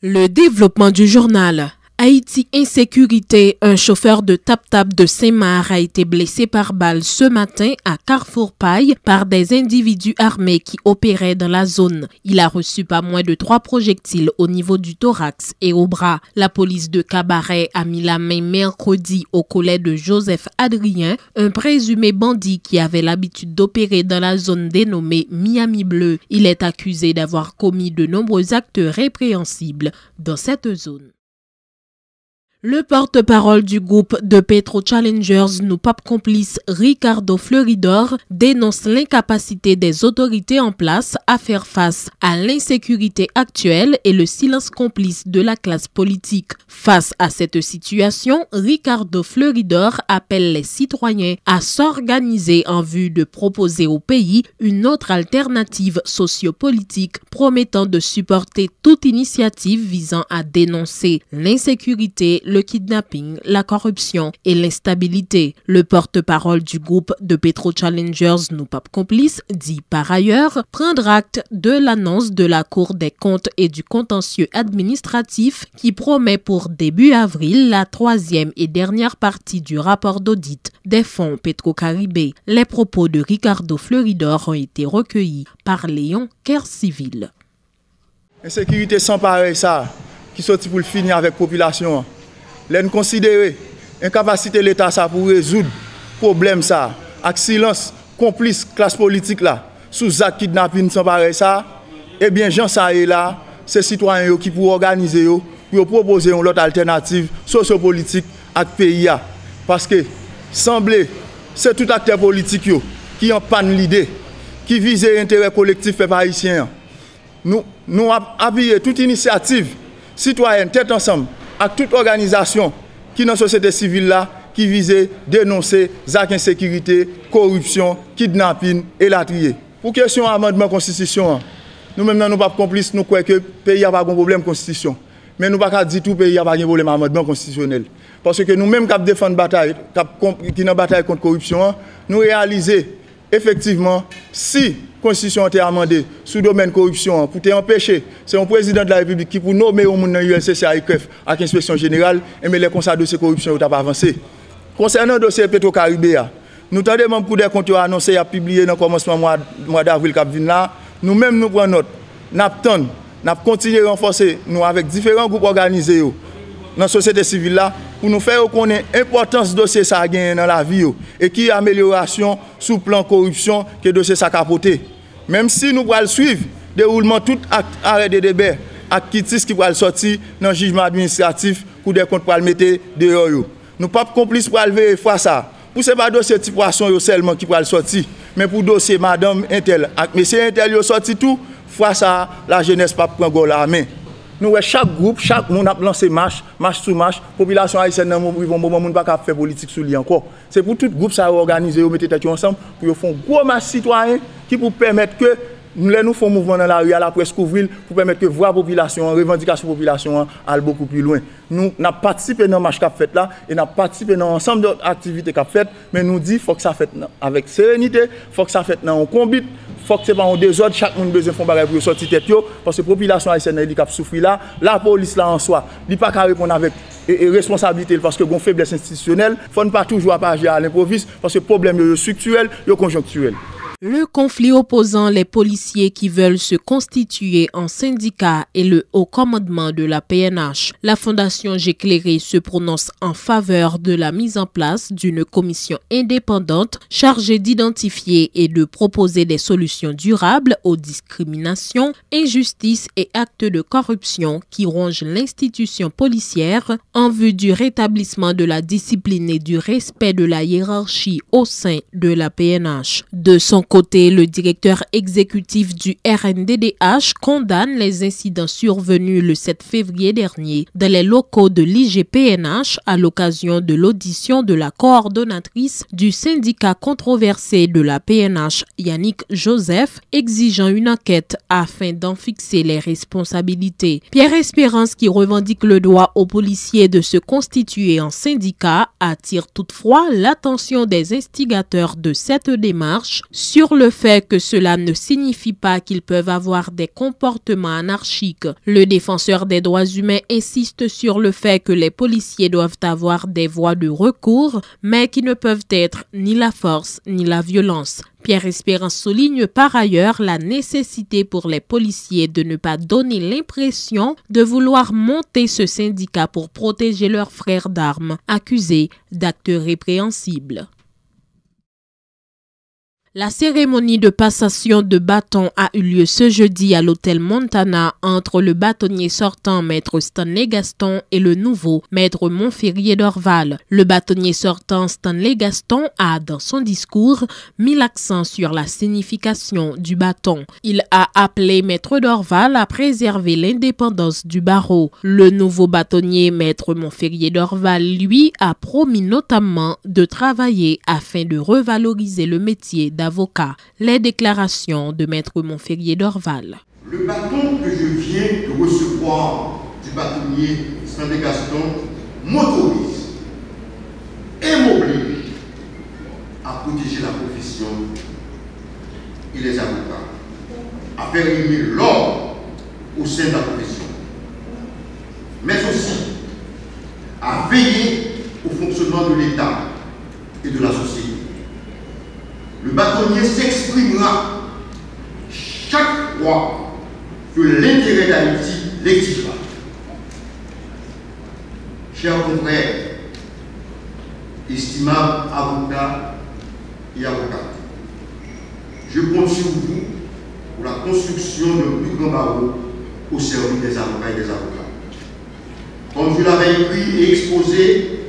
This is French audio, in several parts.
Le développement du journal. Haïti insécurité, un chauffeur de tap-tap de Saint-Marc a été blessé par balle ce matin à Carrefour-Paille par des individus armés qui opéraient dans la zone. Il a reçu pas moins de 3 projectiles au niveau du thorax et au bras. La police de Cabaret a mis la main mercredi au collet de Joseph Adrien, un présumé bandit qui avait l'habitude d'opérer dans la zone dénommée Miami Bleu. Il est accusé d'avoir commis de nombreux actes répréhensibles dans cette zone. Le porte-parole du groupe de Petro Challengers, nous pape complice Ricardo Fleuridor, dénonce l'incapacité des autorités en place à faire face à l'insécurité actuelle et le silence complice de la classe politique. Face à cette situation, Ricardo Fleuridor appelle les citoyens à s'organiser en vue de proposer au pays une autre alternative sociopolitique promettant de supporter toute initiative visant à dénoncer l'insécurité, le kidnapping, la corruption et l'instabilité. Le porte-parole du groupe de Petro Challengers, nous pape complice, dit par ailleurs prendre acte de l'annonce de la Cour des comptes et du contentieux administratif qui promet pour début avril la 3e et dernière partie du rapport d'audit des fonds Petro-Caribé. Les propos de Ricardo Fleuridor ont été recueillis par Léon Kercivil. Insécurité sans pareil ça, qui sorti pour le finir avec la population. Nous considérons incapacité de l'État ça pour résoudre le problème ça, avec silence complice classe politique là, sous acte kidnapping sans pareil ça, eh bien Jean ça est là, ces citoyens qui pour organiser pour proposer une autre alternative sociopolitique à ce pays là. Parce que semble c'est tout acteur politique qui en panne l'idée, qui vise l'intérêt collectif peuple haïtien. Nous appuyons toute initiative citoyenne tête ensemble avec toute organisation qui dans la société civile là qui vise dénoncer les insécurité, corruption, kidnapping et la trier. Pour question amendement constitution, nous-mêmes nous pas complices, nous croyons que le pays n'a pas de problème constitution. Mais nous ne pouvons pas dire que tout le pays n'a pas de problème amendement constitutionnel. Parce que nous-mêmes qui défendons la bataille, qui dans bataille contre la corruption, nous réalisons effectivement si la Constitution a été amendée sous le domaine de corruption pour empêcher, c'est un président de la République qui pour nommer au monde dans l'ULCC avec l'inspection générale, et mais les conseils de corruption n'ont pas avancé. Concernant le dossier Petro-Caribé, nous avons pour des comptes annoncés à publier dans le commencement du mois d'avril qui vient là. Nous-mêmes nous prenons note, nous continuons à renforcer nous avec différents groupes organisés dans la société civile là, pour nous faire reconnaître l'importance de dossier ça a gagné dans la vie et qui est amélioration sous plan corruption que le dossier ça a capoté. Même si nous allons suivre le déroulement tout arrêt de débat avec qui va sortir dans le jugement administratif pour des comptes pour le mettre dehors. Nous ne sommes pas complices pour lever fois ça. Pour ce pas dossier type poisson seulement qui va sortir, mais pour dossier madame Intel avec monsieur Intel sorti tout, fois ça la jeunesse pas prend la main. Nous, chaque groupe, chaque monde a lancé marche sous marche. La population haïtienne n'a pas faire politique sous lui encore. C'est pour tout groupe ça organiser, mettre tête ensemble pour faire un gros marche citoyen qui pour permettre que nous faisons un mouvement dans la rue à la presse couvrir pour permettre que voix population, revendication population aille beaucoup plus loin. Nous avons participé dans la marche qu'a fait là et nous avons participé dans l'ensemble d'autres activités qu'a fait, mais nous disons qu'il faut que ça fait avec sérénité, il faut que ça fait dans un combat. Il faut que ce soit pas en désordre, chaque monde a besoin de faire des pour sortir tête parce que la population haïtienne qui souffre là, la police là en soi, il pas qu'à répondre avec responsabilité parce que une faiblesse institutionnelle, il ne faut pas toujours agir à l'improviste parce que le problème est structurel et conjoncturel. Le conflit opposant les policiers qui veulent se constituer en syndicat et le haut commandement de la PNH. La Fondation J'éclairé se prononce en faveur de la mise en place d'une commission indépendante chargée d'identifier et de proposer des solutions durables aux discriminations, injustices et actes de corruption qui rongent l'institution policière en vue du rétablissement de la discipline et du respect de la hiérarchie au sein de la PNH. De son côté, le directeur exécutif du RNDDH condamne les incidents survenus le 7 février dernier dans les locaux de l'IGPNH à l'occasion de l'audition de la coordonnatrice du syndicat controversé de la PNH, Yannick Joseph, exigeant une enquête afin d'en fixer les responsabilités. Pierre Espérance, qui revendique le droit aux policiers de se constituer en syndicat, attire toutefois l'attention des instigateurs de cette démarche sur sur le fait que cela ne signifie pas qu'ils peuvent avoir des comportements anarchiques. Le défenseur des droits humains insiste sur le fait que les policiers doivent avoir des voies de recours, mais qui ne peuvent être ni la force ni la violence. Pierre Espérance souligne par ailleurs la nécessité pour les policiers de ne pas donner l'impression de vouloir monter ce syndicat pour protéger leurs frères d'armes, accusés d'actes répréhensibles. La cérémonie de passation de bâton a eu lieu ce jeudi à l'hôtel Montana entre le bâtonnier sortant Maître Stanley Gaston et le nouveau Maître Montferrier d'Orval. Le bâtonnier sortant Stanley Gaston a, dans son discours, mis l'accent sur la signification du bâton. Il a appelé Maître d'Orval à préserver l'indépendance du barreau. Le nouveau bâtonnier Maître Montferrier d'Orval, lui, a promis notamment de travailler afin de revaloriser le métier d'avocat. Les déclarations de Maître Montferrier d'Orval. Le bâton que je viens de recevoir du bâtonnier Stanley Gaston m'autorise et m'oblige à protéger la profession et les avocats, à faire régner l'ordre au sein de la profession, mais aussi à veiller au fonctionnement de l'État et de la société. Le bâtonnier s'exprimera chaque fois que l'intérêt d'Haïti l'exigera. Chers confrères, estimables avocats et avocates, je compte sur vous pour la construction d'un plus grand barreau au service des avocats et des avocats. Comme je l'avais écrit et exposé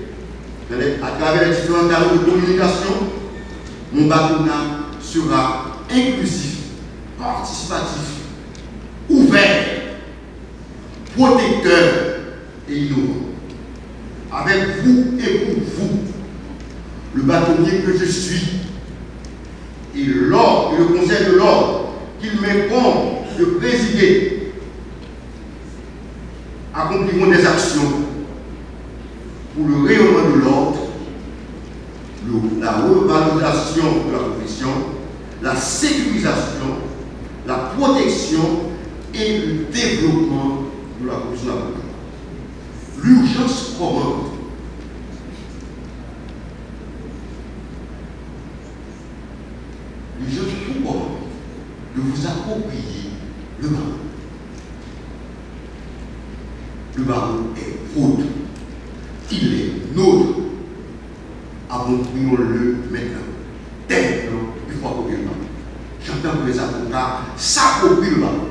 à travers les différents canaux de communication, mon bâtonnat sera inclusif, participatif, ouvert, protecteur et innovant. Avec vous et pour vous, le bâtonnier que je suis et le conseil de l'ordre qu'il m'incombe de présider accompliront des actions pour le rayonnement de l'ordre, la revalorisation de la profession, la sécurisation, la protection et le développement de la profession d'avocat. L'urgence commande. L'urgence vous commande de vous approprier le barreau. Le barreau est vôtre. Il est nôtre. Approprions-le maintenant. Maintenant, il faut approprier le barreau. J'entends que les avocats s'approprient le barreau.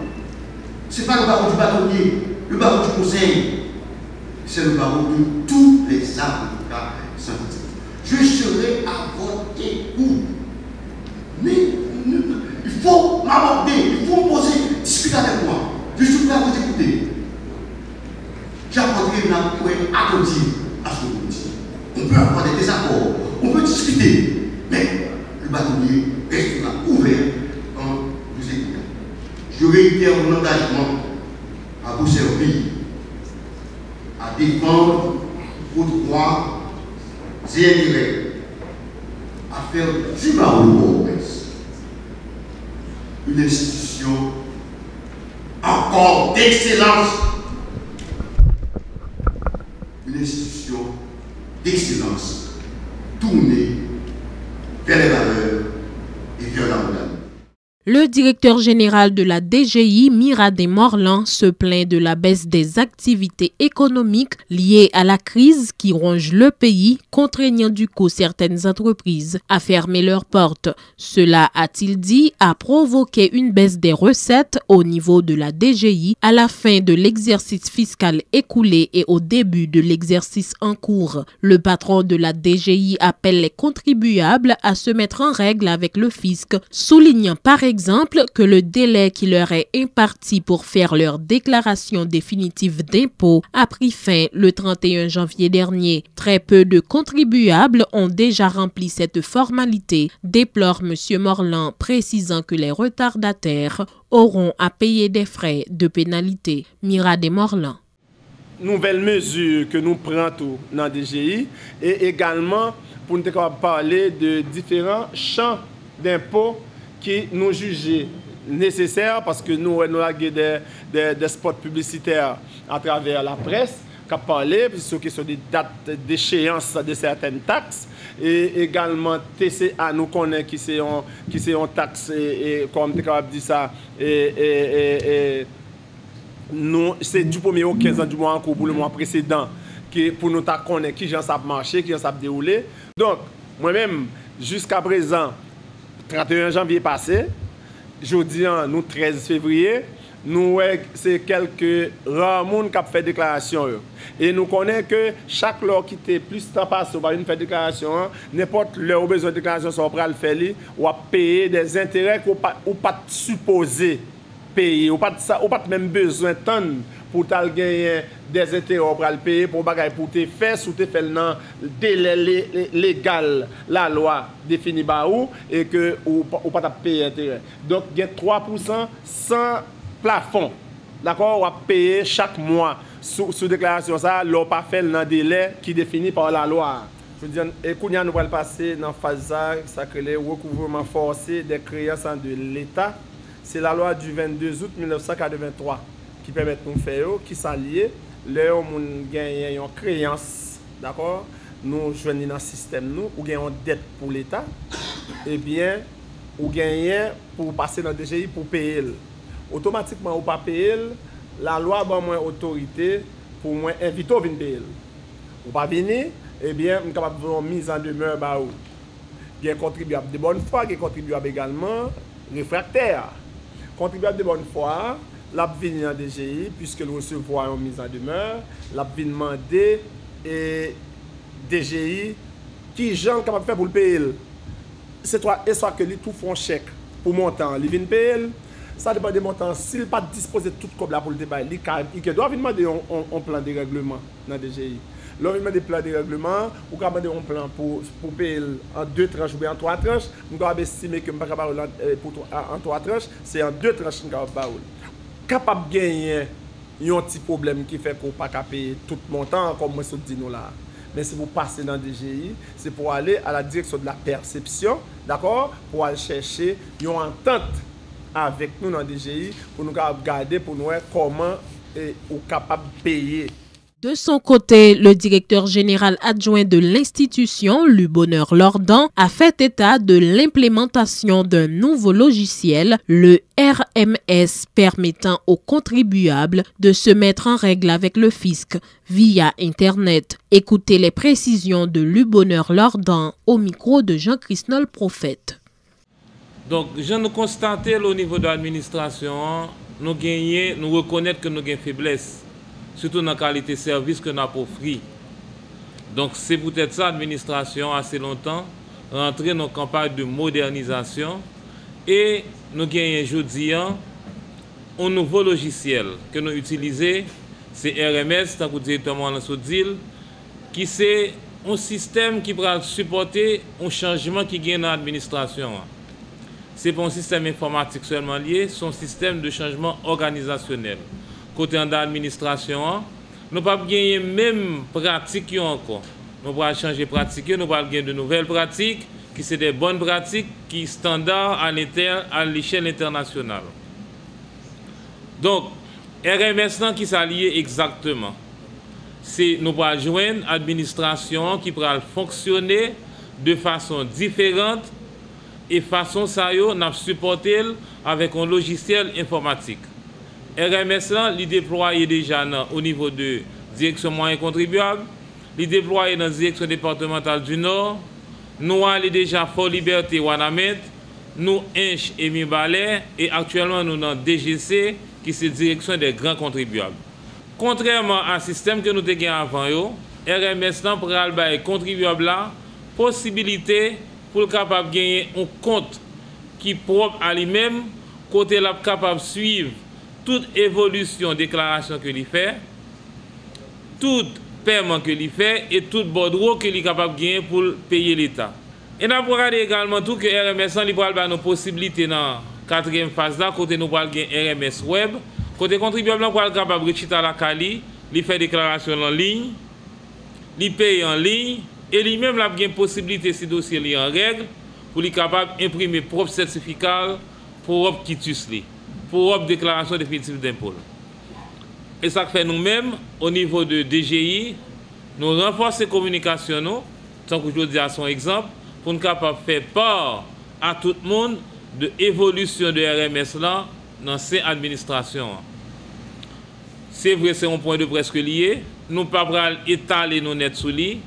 Ce n'est pas le barreau du bâtonnier, le barreau du conseil. C'est le barreau de tous les avocats syndicaux. Je serai à votre écoute. Mais il faut m'aborder, il faut me poser, discuter avec moi. Je suis prêt à vous écouter. J'apporterai une approche attentive à ce que vous dites. On peut avoir des désaccords, on peut discuter, mais le bâtonnier restera ouvert quand vous écoutez. Je réitère mon engagement à vous servir, à défendre vos droits et intérêts, à faire du barreau de Port-au-Prince une institution encore d'excellence, une institution d'excellence tournée vers les valeurs et vers la modernité. Le directeur général de la DGI, Miradé Morlan, se plaint de la baisse des activités économiques liées à la crise qui ronge le pays, contraignant du coup certaines entreprises à fermer leurs portes. Cela, a-t-il dit, a provoqué une baisse des recettes au niveau de la DGI à la fin de l'exercice fiscal écoulé et au début de l'exercice en cours. Le patron de la DGI appelle les contribuables à se mettre en règle avec le fisc, soulignant par exemple que le délai qui leur est imparti pour faire leur déclaration définitive d'impôt a pris fin le 31 janvier dernier. Très peu de contribuables ont déjà rempli cette formalité, déplore M. Morlan, précisant que les retardataires auront à payer des frais de pénalité. Miradé Morlan. Nouvelle mesure que nous prenons dans la DGI et également pour nous parler de différents champs d'impôts qui nous jugeait nécessaire parce que nous avons des spots publicitaires à travers la presse qui parlé sur des dates d'échéance de certaines taxes et également TCA nous connaît qui c'est en taxe et comme tu es capable de dire ça et nous c'est du 1er au 15 du mois en cours pour le mois précédent qui pour nous connaître qui gens ça marché qui gens ça déroulé. Donc moi-même jusqu'à présent 31 janvier passé, jeudi nous 13 février, nous c'est quelques rares monde qui ont fait déclaration et nous connaissons que chaque loi qui était plus temps passé on va une faire déclaration n'importe leur besoin de déclaration ça va le faire ou à payer des intérêts ou pas supposé payer ou pas même besoin tant pour gagner des intérêts pour le payer pour bagay pour te faire sous te fait dans délai légal la loi définie par ou et que ou pas payer intérêt. Donc il y a 3% sans plafond. D'accord, on va payer chaque mois sous déclaration ça, l'on pas fait dans délai qui est défini par la loi. Je veux dire, et nous allons passer dans la phase ça que le recouvrement forcé des créances de l'État. C'est la loi du 22 août 1983 qui permet de nous faire, qui s'allie, là où nous gagnons une créance, d'accord, nous joignons dans le système, ou gagnons une dette pour l'État, et bien, ou gagnons pour passer dans le DGI pour payer. Automatiquement, ou pas payer, la loi donne moins autorité pour moi inviter à venir payer. Ou pas venir, eh bien, nous sommes capables de faire une mise en demeure. Il y a un contribuable de bonne foi, il y a un contribuable également réfractaire. Contribuable de bonne foi, l'a venu en DGI, puisque nous recevons une mise en demeure, l'a venu demander et DGI qui gens capable de faire pour le payer. C'est toi et soit que lui tout font chèque pour montant, il vient payer. Ça dépend des montants. S'il pas disposé de tout comme là pour le débat, il doit demander un plan de règlement dans DGI. Là, il demande des plans de règlement, ou quand demander un plan pour payer en 2 tranches ou bien en 3 tranches, nous devons estimer que en 3 tranches, c'est en 2 tranches que nous devons capable de gagner un petit problème qui fait qu'on ne peut pas payer tout le montant, comme moi je dis nous là. Mais c'est pour passer dans le DGI, c'est pour aller à la direction de la perception, d'accord, pour aller chercher une entente avec nous dans le DGI, pour nous regarder, pour nous voir comment on est capable de payer. De son côté, le directeur général adjoint de l'institution, Lubonheur Lordan, a fait état de l'implémentation d'un nouveau logiciel, le RMS, permettant aux contribuables de se mettre en règle avec le fisc via Internet. Écoutez les précisions de Lubonheur Lordan au micro de Jean-Christophe Prophète. Donc, je nous constaté au niveau de l'administration, nous reconnaître que nous avons une faiblesse. Surtout dans la qualité de service que nous avons offert. Donc c'est peut-être ça l'administration assez longtemps rentrer dans une campagne de modernisation et nous gagnons aujourd'hui un nouveau logiciel que nous utilisons, c'est RMS, tant que directement dans ce deal, qui c'est un système qui va supporter un changement qui gagne dans l'administration. Ce n'est pas un système informatique seulement lié, c'est un système de changement organisationnel. Côté de l'administration, nous ne pouvons pas gagner même pratiques encore. Nous pouvons changer de pratique, nous pouvons gagner de nouvelles pratiques qui sont des bonnes pratiques qui sont standards à l'échelle internationale. Donc, RMS qui s'allie exactement. C'est nous pouvons joindre l'administration qui pourra fonctionner de façon différente et façon ça nous supporter avec un logiciel informatique. RMS là, il déploie déjà au niveau de direction moyens contribuables, il déploie dans la direction départementale du Nord, nous allons déjà Fort Liberté Wanamet, nous Inch et Mibalais et actuellement nous dans DGC qui c'est direction des grands contribuables. Contrairement à un système que nous avons avant, RMS là pour les contribuables là, possibilité pour le capable de gagner un compte qui est propre à lui-même, côté là capable de suivre toute évolution, déclaration que l'il fait, tout paiement que l'il fait et tout bordereau que l'il est capable de gagner pour payer l'État. Et nous avons regardé également tout que RMS a nos possibilités dans la 4e phase là, côté nous avons gagner RMS Web, côté contribuable nous avons capable de rechitter à la Cali, il fait déclaration en ligne, il paye en ligne et lui-même a une possibilité si dossier est en règle pour les capables d'imprimer propre certificat, propre quitus, propre déclaration définitive d'impôt. Et ça fait nous-mêmes, au niveau de DGI, nous renforçons les communications, nous, tant que je dis à son exemple, pour nous capables de faire part à tout le monde de l'évolution de RMS là dans ces administrations. C'est vrai, c'est un point de presque lié. Nous ne pouvons pas étaler nos nets sous lui.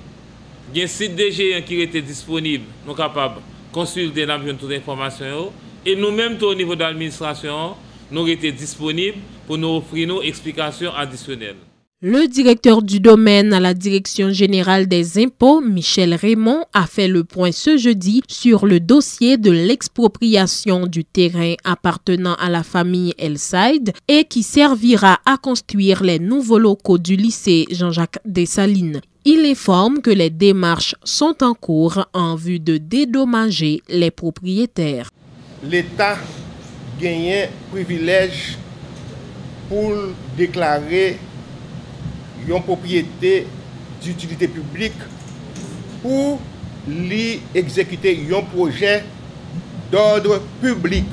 Il y a un site DGI qui était disponible, nous sommes capables de consulter toutes les informations. Et nous-mêmes, au niveau de l'administration, nous avons été disponibles pour nous offrir nos explications additionnelles. Le directeur du domaine à la Direction générale des impôts, Michel Raymond, a fait le point ce jeudi sur le dossier de l'expropriation du terrain appartenant à la famille El Saïd et qui servira à construire les nouveaux locaux du lycée Jean-Jacques Dessalines. Il informe que les démarches sont en cours en vue de dédommager les propriétaires. L'État gagne privilège pour déclarer une propriété d'utilité publique pour exécuter un projet d'ordre public.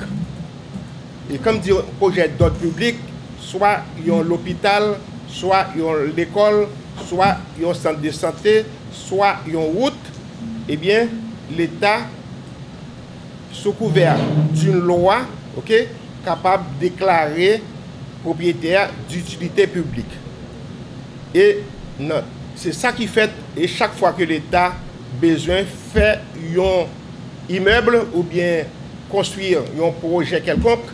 Et comme dit projet d'ordre public, soit l'hôpital, soit l'école, soit un centre de santé, soit une route, eh bien, l'État, sous couvert d'une loi, capable de déclarer propriétaire d'utilité publique. Et c'est ça qui fait, et chaque fois que l'État a besoin de faire un immeuble ou bien construire un projet quelconque,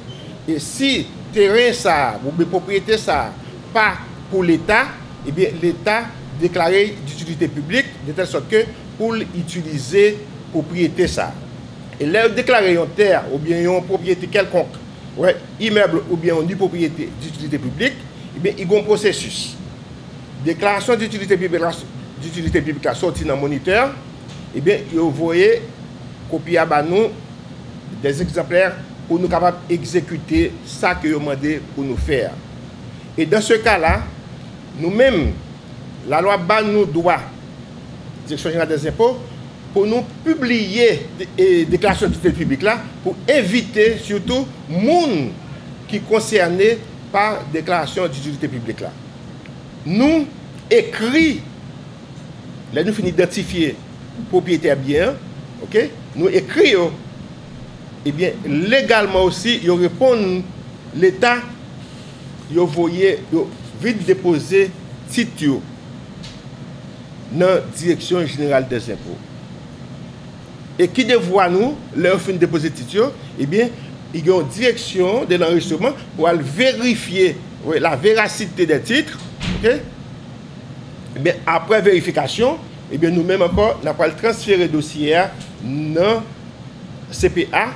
et si terrain ça, ou bien propriété ça, pas pour l'État, eh bien l'État déclaré d'utilité publique, de telle sorte que pour utiliser propriété ça. Et là, déclarer une terre ou bien une propriété quelconque, immeuble ou bien une propriété d'utilité publique, eh bien il y a un processus. Déclaration d'utilité publique sortie dans le moniteur, eh bien, vous voyez, copier à nous des exemplaires pour nous capables d'exécuter ça que vous demandez pour nous faire. Et dans ce cas-là, nous-mêmes, la loi bat nous droit, Direction générale des impôts, pour nous publier des déclarations d'utilité publique là, pour éviter surtout les gens qui sont concernés par déclaration d'utilité publique là. Nous écrit, là nous finissons d'identifier propriétaire bien, nous écrivons, et bien légalement aussi, ils répondent, l'État, ils voyez, vite déposer titre dans la Direction générale des impôts. Et qui devoit nous, leur fin de déposer titre, eh bien, il y a une direction de l'enregistrement pour vérifier la véracité des titres. Eh bien, après vérification, eh bien, nous-mêmes encore, nous allons transférer le dossier dans CPA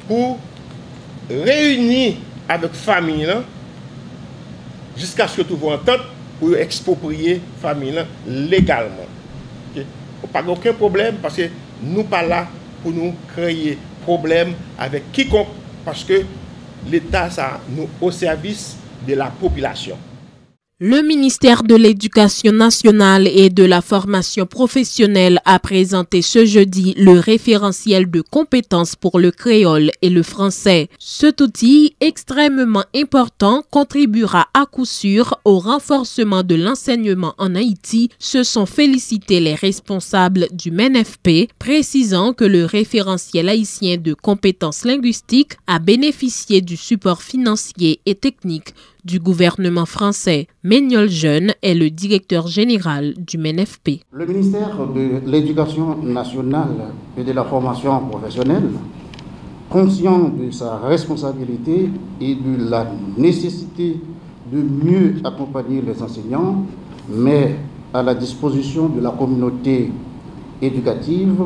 pour réunir avec la famille jusqu'à ce que tout va entendre pour exproprier la famille légalement. Pas aucun problème parce que nous ne sommes pas là pour nous créer problème avec quiconque parce que l'État ça nous au service de la population. Le ministère de l'Éducation nationale et de la formation professionnelle a présenté ce jeudi le référentiel de compétences pour le créole et le français. Cet outil extrêmement important contribuera à coup sûr au renforcement de l'enseignement en Haïti, se sont félicités les responsables du MENFP, précisant que le référentiel haïtien de compétences linguistiques a bénéficié du support financier et technique du gouvernement français. Méniol Jeune est le directeur général du MENFP. Le ministère de l'Éducation nationale et de la formation professionnelle, conscient de sa responsabilité et de la nécessité de mieux accompagner les enseignants, met à la disposition de la communauté éducative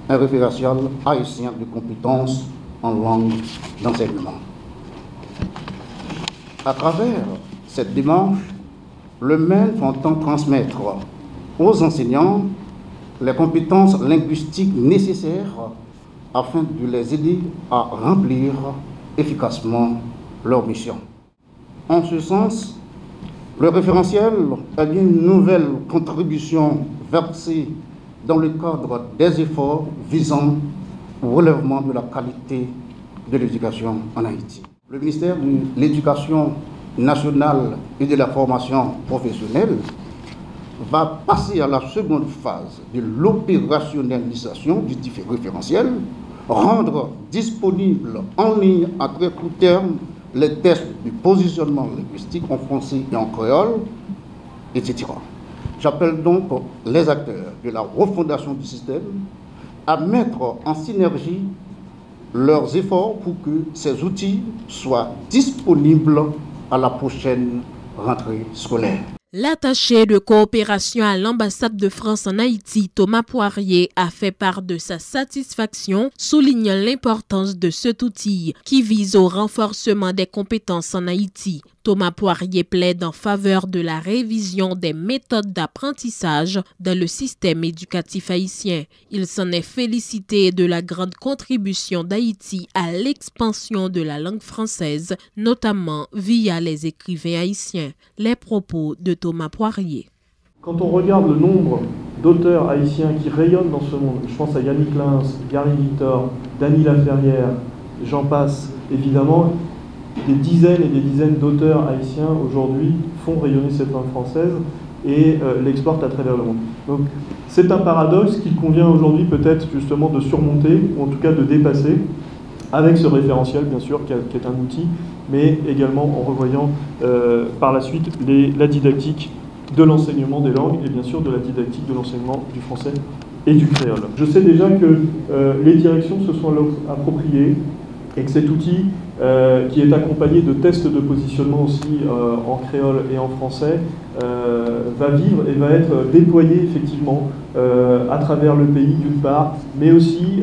un référentiel haïtien de compétences en langue d'enseignement. À travers cette démarche, le MEN entend transmettre aux enseignants les compétences linguistiques nécessaires afin de les aider à remplir efficacement leur mission. En ce sens, le référentiel est une nouvelle contribution versée dans le cadre des efforts visant au relèvement de la qualité de l'éducation en Haïti. Le ministère de l'Éducation nationale et de la formation professionnelle va passer à la seconde phase de l'opérationnalisation du référentiel, rendre disponible en ligne à très court terme les tests de positionnement linguistique en français et en créole, etc. J'appelle donc les acteurs de la refondation du système à mettre en synergie leurs efforts pour que ces outils soient disponibles à la prochaine rentrée scolaire. L'attaché de coopération à l'ambassade de France en Haïti, Thomas Poirier, a fait part de sa satisfaction, soulignant l'importance de cet outil qui vise au renforcement des compétences en Haïti. Thomas Poirier plaide en faveur de la révision des méthodes d'apprentissage dans le système éducatif haïtien. Il s'en est félicité de la grande contribution d'Haïti à l'expansion de la langue française, notamment via les écrivains haïtiens. Les propos de Thomas Poirier. Quand on regarde le nombre d'auteurs haïtiens qui rayonnent dans ce monde, je pense à Yannick Lins, Gary Victor, Dany Laferrière, j'en passe, évidemment, des dizaines et des dizaines d'auteurs haïtiens aujourd'hui font rayonner cette langue française et l'exportent à travers le monde. Donc c'est un paradoxe qu'il convient aujourd'hui peut-être justement de surmonter, ou en tout cas de dépasser, avec ce référentiel bien sûr, qui est un outil, mais également en revoyant par la suite la didactique de l'enseignement des langues et bien sûr de la didactique de l'enseignement du français et du créole. Je sais déjà que les directions se sont appropriées et que cet outil, qui est accompagné de tests de positionnement aussi en créole et en français, va vivre et va être déployé effectivement à travers le pays d'une part, mais aussi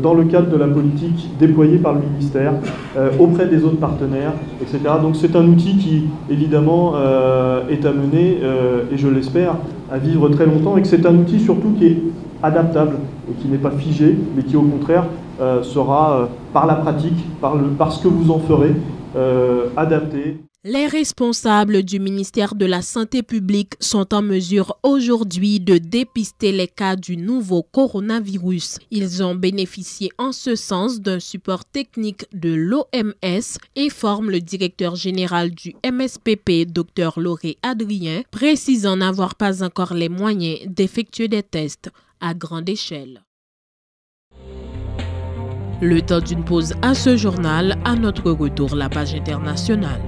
dans le cadre de la politique déployée par le ministère auprès des autres partenaires, etc. Donc c'est un outil qui évidemment est amené, et je l'espère, à vivre très longtemps, et que c'est un outil surtout qui est adaptable et qui n'est pas figé, mais qui au contraire sera par la pratique, par ce que vous en ferez, adapté. Les responsables du ministère de la Santé publique sont en mesure aujourd'hui de dépister les cas du nouveau coronavirus. Ils ont bénéficié en ce sens d'un support technique de l'OMS, informe le directeur général du MSPP, Dr Lauré Adrien, précisant n'avoir pas encore les moyens d'effectuer des tests à grande échelle. Le temps d'une pause à ce journal, à notre retour la page internationale.